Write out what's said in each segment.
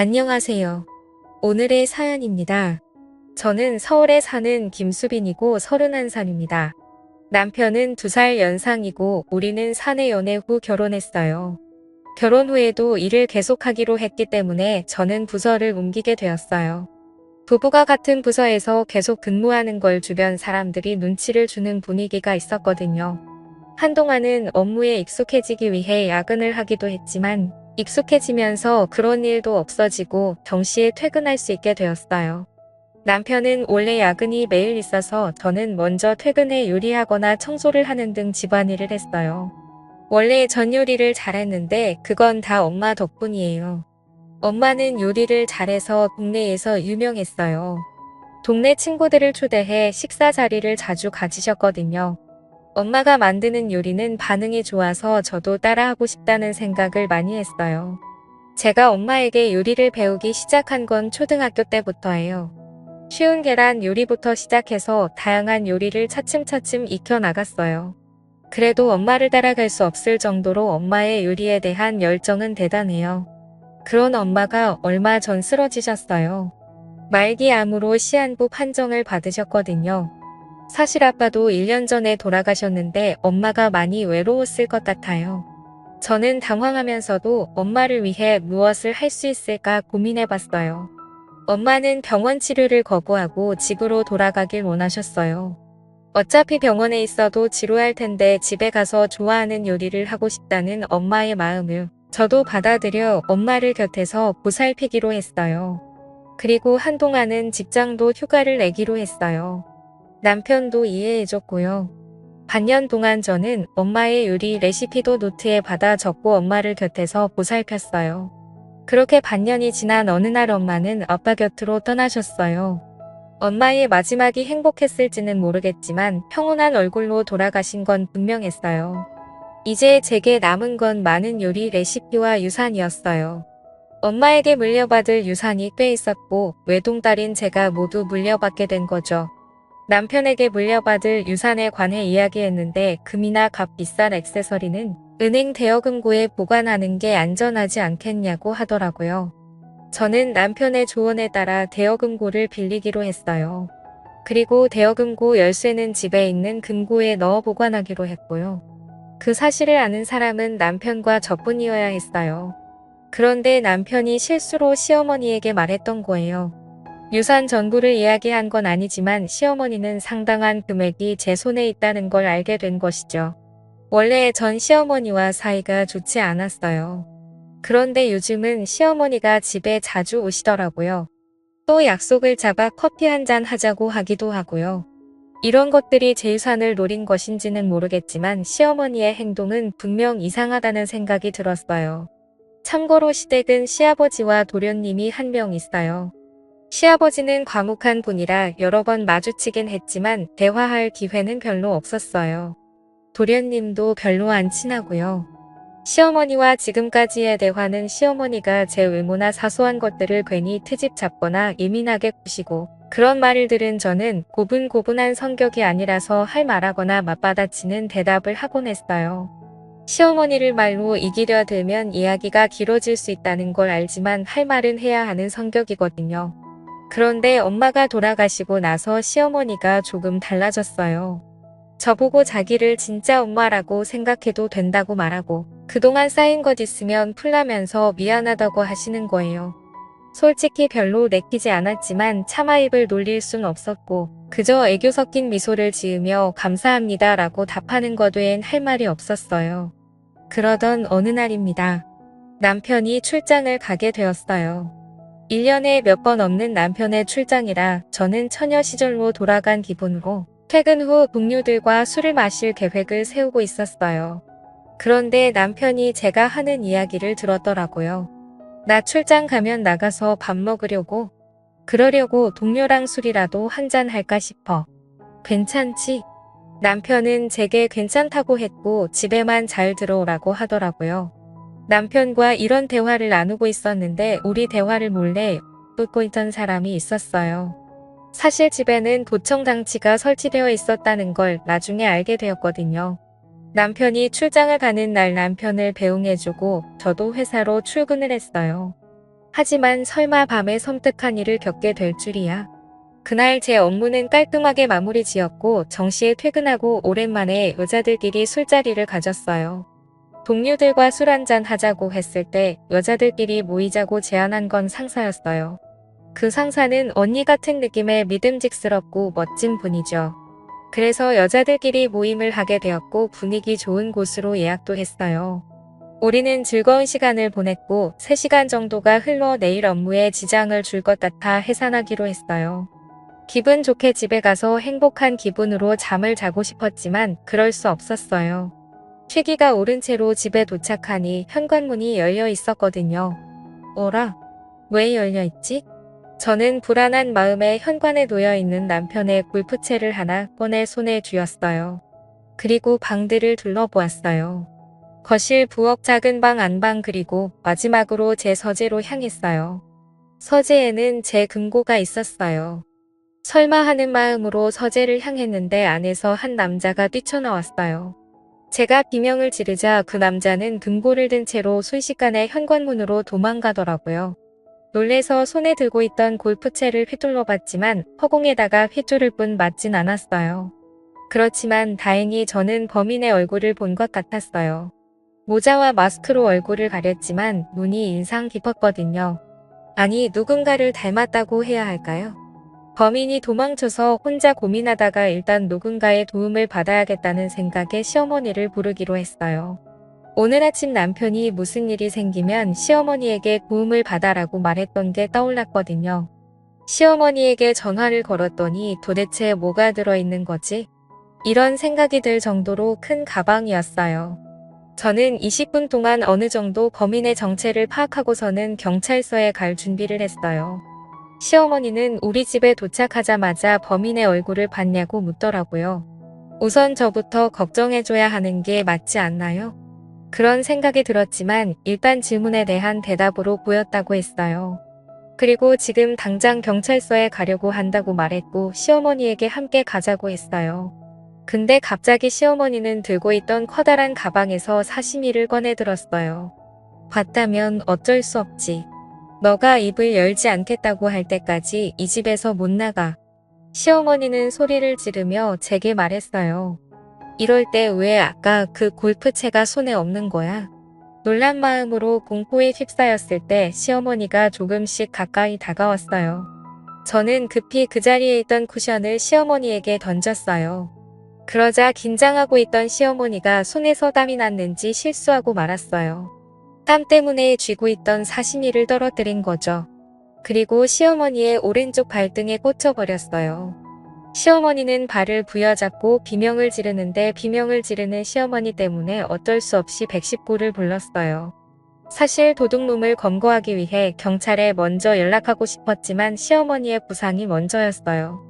안녕하세요. 오늘의 사연입니다. 저는 서울에 사는 김수빈이고 31살입니다. 남편은 2살 연상이고 우리는 사내 연애 후 결혼했어요. 결혼 후에도 일을 계속하기로 했기 때문에 저는 부서를 옮기게 되었어요. 부부가 같은 부서에서 계속 근무하는 걸 주변 사람들이 눈치를 주는 분위기가 있었거든요. 한동안은 업무에 익숙해지기 위해 야근을 하기도 했지만 익숙해지면서 그런 일도 없어지고 정시에 퇴근할 수 있게 되었어요. 남편은 원래 야근이 매일 있어서 저는 먼저 퇴근해 요리하거나 청소를 하는 등 집안일을 했어요. 원래 전 요리를 잘했는데 그건 다 엄마 덕분이에요. 엄마는 요리를 잘해서 동네에서 유명했어요. 동네 친구들을 초대해 식사 자리를 자주 가지셨거든요. 엄마가 만드는 요리는 반응이 좋아서 저도 따라하고 싶다는 생각을 많이 했어요. 제가 엄마에게 요리를 배우기 시작한 건 초등학교 때부터예요. 쉬운 계란 요리부터 시작해서 다양한 요리를 차츰차츰 익혀 나갔어요. 그래도 엄마를 따라갈 수 없을 정도로 엄마의 요리에 대한 열정은 대단해요. 그런 엄마가 얼마 전 쓰러지셨어요. 말기암으로 시한부 판정을 받으셨거든요. 사실 아빠도 1년 전에 돌아가셨는데 엄마가 많이 외로웠을 것 같아요. 저는 당황하면서도 엄마를 위해 무엇을 할 수 있을까 고민해봤어요. 엄마는 병원 치료를 거부하고 집으로 돌아가길 원하셨어요. 어차피 병원에 있어도 지루할 텐데 집에 가서 좋아하는 요리를 하고 싶다는 엄마의 마음을 저도 받아들여 엄마를 곁에서 보살피기로 했어요. 그리고 한동안은 직장도 휴가를 내기로 했어요. 남편도 이해해줬고요. 반년 동안 저는 엄마의 요리 레시피도 노트에 받아 적고 엄마를 곁에서 보살폈어요. 그렇게 반년이 지난 어느 날 엄마는 아빠 곁으로 떠나셨어요. 엄마의 마지막이 행복했을지는 모르겠지만 평온한 얼굴로 돌아가신 건 분명했어요. 이제 제게 남은 건 많은 요리 레시피와 유산이었어요. 엄마에게 물려받을 유산이 꽤 있었고 외동딸인 제가 모두 물려받게 된 거죠. 남편에게 물려받을 유산에 관해 이야기했는데 금이나 값 비싼 액세서리는 은행 대여금고에 보관하는 게 안전하지 않겠냐고 하더라고요. 저는 남편의 조언에 따라 대여금고를 빌리기로 했어요. 그리고 대여금고 열쇠는 집에 있는 금고에 넣어 보관하기로 했고요. 그 사실을 아는 사람은 남편과 저뿐이어야 했어요. 그런데 남편이 실수로 시어머니에게 말했던 거예요. 유산 전부를 이야기한 건 아니지만 시어머니는 상당한 금액이 제 손에 있다는 걸 알게 된 것이죠. 원래 전 시어머니와 사이가 좋지 않았어요. 그런데 요즘은 시어머니가 집에 자주 오시더라고요. 또 약속을 잡아 커피 한 잔 하자고 하기도 하고요. 이런 것들이 제 유산을 노린 것인지는 모르겠지만 시어머니의 행동은 분명 이상하다는 생각이 들었어요. 참고로 시댁은 시아버지와 도련님이 한 명 있어요. 시아버지는 과묵한 분이라 여러 번 마주치긴 했지만 대화할 기회는 별로 없었어요. 도련님도 별로 안 친하고요. 시어머니와 지금까지의 대화는 시어머니가 제 외모나 사소한 것들을 괜히 트집 잡거나 예민하게 구시고 그런 말을 들은 저는 고분고분한 성격이 아니라서 할 말하거나 맞받아치는 대답을 하곤 했어요. 시어머니를 말로 이기려 들면 이야기가 길어질 수 있다는 걸 알지만 할 말은 해야 하는 성격이거든요. 그런데 엄마가 돌아가시고 나서 시어머니가 조금 달라졌어요. 저보고 자기를 진짜 엄마라고 생각해도 된다고 말하고 그동안 쌓인 것 있으면 풀라면서 미안하다고 하시는 거예요. 솔직히 별로 내키지 않았지만 차마 입을 놀릴 순 없었고 그저 애교 섞인 미소를 지으며 감사합니다 라고 답하는 것 외엔 할 말이 없었어요. 그러던 어느 날입니다. 남편이 출장을 가게 되었어요. 1년에 몇 번 없는 남편의 출장이라 저는 처녀 시절로 돌아간 기분으로 퇴근 후 동료들과 술을 마실 계획을 세우고 있었어요. 그런데 남편이 제가 하는 이야기를 들었더라고요. 나 출장 가면 나가서 밥 먹으려고. 그러려고 동료랑 술이라도 한잔 할까 싶어. 괜찮지? 남편은 제게 괜찮다고 했고 집에만 잘 들어오라고 하더라고요. 남편과 이런 대화를 나누고 있었는데 우리 대화를 몰래 듣고 있던 사람이 있었어요. 사실 집에는 도청장치가 설치되어 있었다는 걸 나중에 알게 되었거든요. 남편이 출장을 가는 날 남편을 배웅해주고 저도 회사로 출근을 했어요. 하지만 설마 밤에 섬뜩한 일을 겪게 될 줄이야. 그날 제 업무는 깔끔하게 마무리 지었고 정시에 퇴근하고 오랜만에 여자들끼리 술자리를 가졌어요. 동료들과 술 한잔 하자고 했을 때 여자들끼리 모이자고 제안한 건 상사였어요. 그 상사는 언니 같은 느낌의 믿음직스럽고 멋진 분이죠. 그래서 여자들끼리 모임을 하게 되었고 분위기 좋은 곳으로 예약도 했어요. 우리는 즐거운 시간을 보냈고 3시간 정도가 흘러 내일 업무에 지장을 줄 것 같아 해산하기로 했어요. 기분 좋게 집에 가서 행복한 기분으로 잠을 자고 싶었지만 그럴 수 없었어요. 취기가 오른 채로 집에 도착하니 현관문이 열려 있었거든요. 어라? 왜 열려 있지? 저는 불안한 마음에 현관에 놓여 있는 남편의 골프채를 하나 꺼내 손에 쥐었어요. 그리고 방들을 둘러보았어요. 거실, 부엌, 작은 방, 안방 그리고 마지막으로 제 서재로 향했어요. 서재에는 제 금고가 있었어요. 설마 하는 마음으로 서재를 향했는데 안에서 한 남자가 뛰쳐나왔어요. 제가 비명을 지르자 그 남자는 금고를 든 채로 순식간에 현관문으로 도망가더라고요. 놀래서 손에 들고 있던 골프채를 휘둘러 봤지만 허공에다가 휘두를 뿐 맞진 않았어요. 그렇지만 다행히 저는 범인의 얼굴을 본 것 같았어요. 모자와 마스크로 얼굴을 가렸지만 눈이 인상 깊었거든요. 아니, 누군가를 닮았다고 해야 할까요? 범인이 도망쳐서 혼자 고민하다가 일단 누군가의 도움을 받아야겠다는 생각에 시어머니를 부르기로 했어요. 오늘 아침 남편이 무슨 일이 생기면 시어머니에게 도움을 받아라고 말했던 게 떠올랐거든요. 시어머니에게 전화를 걸었더니 도대체 뭐가 들어있는 거지? 이런 생각이 들 정도로 큰 가방이었어요. 저는 20분 동안 어느 정도 범인의 정체를 파악하고서는 경찰서에 갈 준비를 했어요. 시어머니는 우리 집에 도착하자마자 범인의 얼굴을 봤냐고 묻더라고요. 우선 저부터 걱정해줘야 하는 게 맞지 않나요? 그런 생각이 들었지만 일단 질문에 대한 대답으로 보였다고 했어요. 그리고 지금 당장 경찰서에 가려고 한다고 말했고 시어머니에게 함께 가자고 했어요. 근데 갑자기 시어머니는 들고 있던 커다란 가방에서 사시미를 꺼내 들었어요. 봤다면 어쩔 수 없지. 너가 입을 열지 않겠다고 할 때까지 이 집에서 못 나가. 시어머니는 소리를 지르며 제게 말했어요. 이럴 때 왜 아까 그 골프채가 손에 없는 거야? 놀란 마음으로 공포에 휩싸였을 때 시어머니가 조금씩 가까이 다가왔어요. 저는 급히 그 자리에 있던 쿠션을 시어머니에게 던졌어요. 그러자 긴장하고 있던 시어머니가 손에서 땀이 났는지 실수하고 말았어요. 땀 때문에 쥐고 있던 사시미를 떨어뜨린 거죠. 그리고 시어머니의 오른쪽 발등에 꽂혀버렸어요. 시어머니는 발을 부여잡고 비명을 지르는데 비명을 지르는 시어머니 때문에 어쩔 수 없이 119를 불렀어요. 사실 도둑놈을 검거하기 위해 경찰에 먼저 연락하고 싶었지만 시어머니의 부상이 먼저였어요.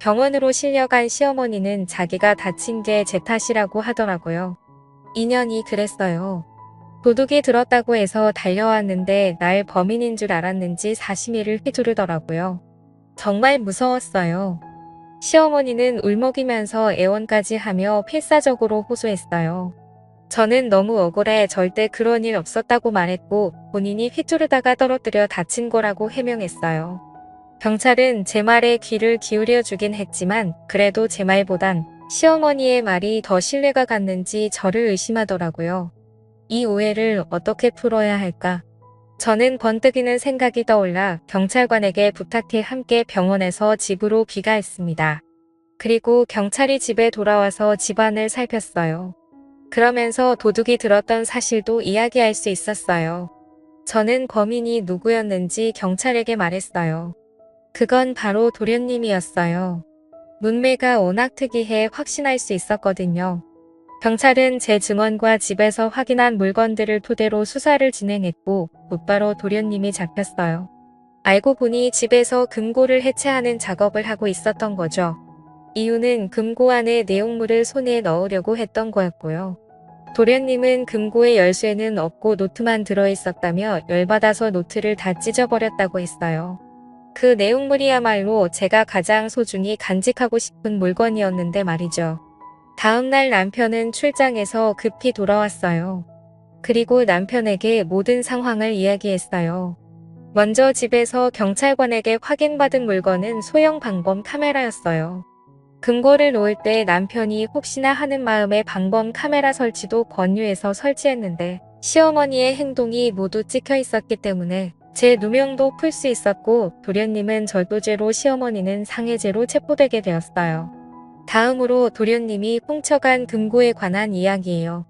병원으로 실려간 시어머니는 자기가 다친 게 제 탓이라고 하더라고요. 인연이 그랬어요. 도둑이 들었다고 해서 달려왔는데 날 범인인 줄 알았는지 사시미를 휘두르더라고요. 정말 무서웠어요. 시어머니는 울먹이면서 애원까지 하며 필사적으로 호소했어요. 저는 너무 억울해 절대 그런 일 없었다고 말했고 본인이 휘두르다가 떨어뜨려 다친 거라고 해명했어요. 경찰은 제 말에 귀를 기울여 주긴 했지만 그래도 제 말보단 시어머니의 말이 더 신뢰가 갔는지 저를 의심하더라고요. 이 오해를 어떻게 풀어야 할까? 저는 번뜩이는 생각이 떠올라 경찰관에게 부탁해 함께 병원에서 집으로 귀가했습니다. 그리고 경찰이 집에 돌아와서 집안을 살폈어요. 그러면서 도둑이 들었던 사실도 이야기할 수 있었어요. 저는 범인이 누구였는지 경찰에게 말했어요. 그건 바로 도련님이었어요. 문매가 워낙 특이해 확신할 수 있었거든요. 경찰은 제 증언과 집에서 확인한 물건들을 토대로 수사를 진행했고 곧바로 도련님이 잡혔어요. 알고 보니 집에서 금고를 해체하는 작업을 하고 있었던 거죠. 이유는 금고 안에 내용물을 손에 넣으려고 했던 거였고요. 도련님은 금고의 열쇠는 없고 노트만 들어있었다며 열받아서 노트를 다 찢어버렸다고 했어요. 그 내용물이야말로 제가 가장 소중히 간직하고 싶은 물건이었는데 말이죠. 다음날 남편은 출장에서 급히 돌아왔어요. 그리고 남편에게 모든 상황을 이야기했어요. 먼저 집에서 경찰관에게 확인받은 물건은 소형 방범 카메라였어요. 금고를 놓을 때 남편이 혹시나 하는 마음에 방범 카메라 설치도 권유해서 설치했는데 시어머니의 행동이 모두 찍혀 있었기 때문에 제 누명도 풀 수 있었고 도련님은 절도죄로 시어머니는 상해죄로 체포되게 되었어요. 다음으로 도련님이 훔쳐간 금고에 관한 이야기예요.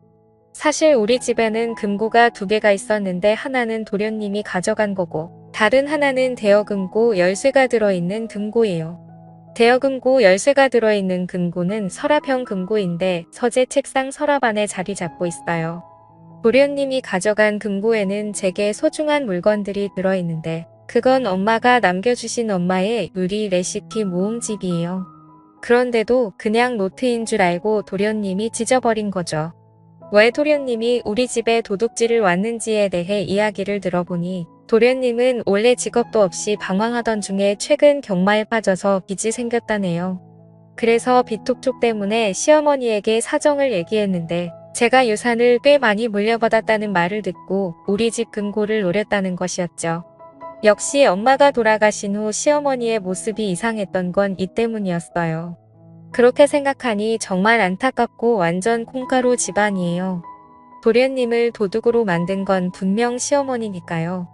사실 우리 집에는 금고가 2개가 있었는데 하나는 도련님이 가져간 거고 다른 하나는 대여금고 열쇠가 들어있는 금고예요. 대여금고 열쇠가 들어있는 금고는 서랍형 금고인데 서재 책상 서랍 안에 자리 잡고 있어요. 도련님이 가져간 금고에는 제게 소중한 물건들이 들어있는데 그건 엄마가 남겨주신 엄마의 요리 레시피 모음집이에요. 그런데도 그냥 노트인 줄 알고 도련님이 찢어버린 거죠. 왜 도련님이 우리 집에 도둑질을 왔는지에 대해 이야기를 들어보니 도련님은 원래 직업도 없이 방황하던 중에 최근 경마에 빠져서 빚이 생겼다네요. 그래서 빚독촉 때문에 시어머니에게 사정을 얘기했는데 제가 유산을 꽤 많이 물려받았다는 말을 듣고 우리 집 금고를 노렸다는 것이었죠. 역시 엄마가 돌아가신 후 시어머니의 모습이 이상했던 건 이 때문이었어요. 그렇게 생각하니 정말 안타깝고 완전 콩가루 집안이에요. 도련님을 도둑으로 만든 건 분명 시어머니니까요.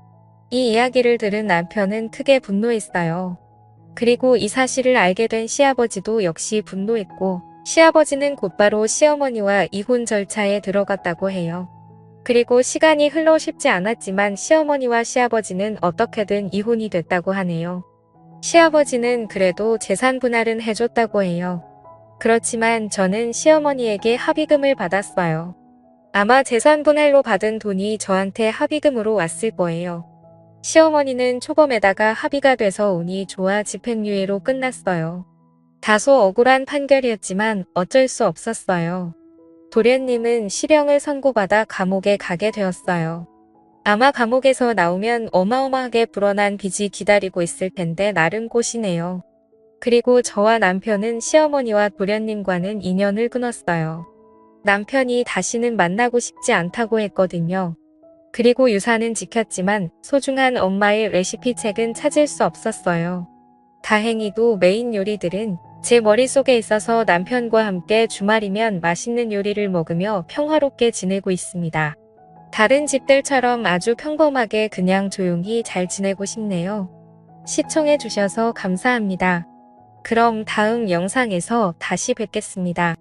이 이야기를 들은 남편은 크게 분노했어요. 그리고 이 사실을 알게 된 시아버지도 역시 분노했고 시아버지는 곧바로 시어머니와 이혼 절차에 들어갔다고 해요. 그리고 시간이 흘러 쉽지 않았지만 시어머니와 시아버지는 어떻게든 이혼이 됐다고 하네요. 시아버지는 그래도 재산 분할은 해줬다고 해요. 그렇지만 저는 시어머니에게 합의금을 받았어요. 아마 재산 분할로 받은 돈이 저한테 합의금으로 왔을 거예요. 시어머니는 초범에다가 합의가 돼서 운이 좋아 집행유예로 끝났어요. 다소 억울한 판결이었지만 어쩔 수 없었어요. 도련님은 실형을 선고받아 감옥에 가게 되었어요. 아마 감옥에서 나오면 어마어마하게 불어난 빚이 기다리고 있을 텐데 나름 꽃이네요. 그리고 저와 남편은 시어머니와 도련님과는 인연을 끊었어요. 남편이 다시는 만나고 싶지 않다고 했거든요. 그리고 유산은 지켰지만 소중한 엄마의 레시피 책은 찾을 수 없었어요. 다행히도 메인 요리들은 제 머릿속에 있어서 남편과 함께 주말이면 맛있는 요리를 먹으며 평화롭게 지내고 있습니다. 다른 집들처럼 아주 평범하게 그냥 조용히 잘 지내고 싶네요. 시청해주셔서 감사합니다. 그럼 다음 영상에서 다시 뵙겠습니다.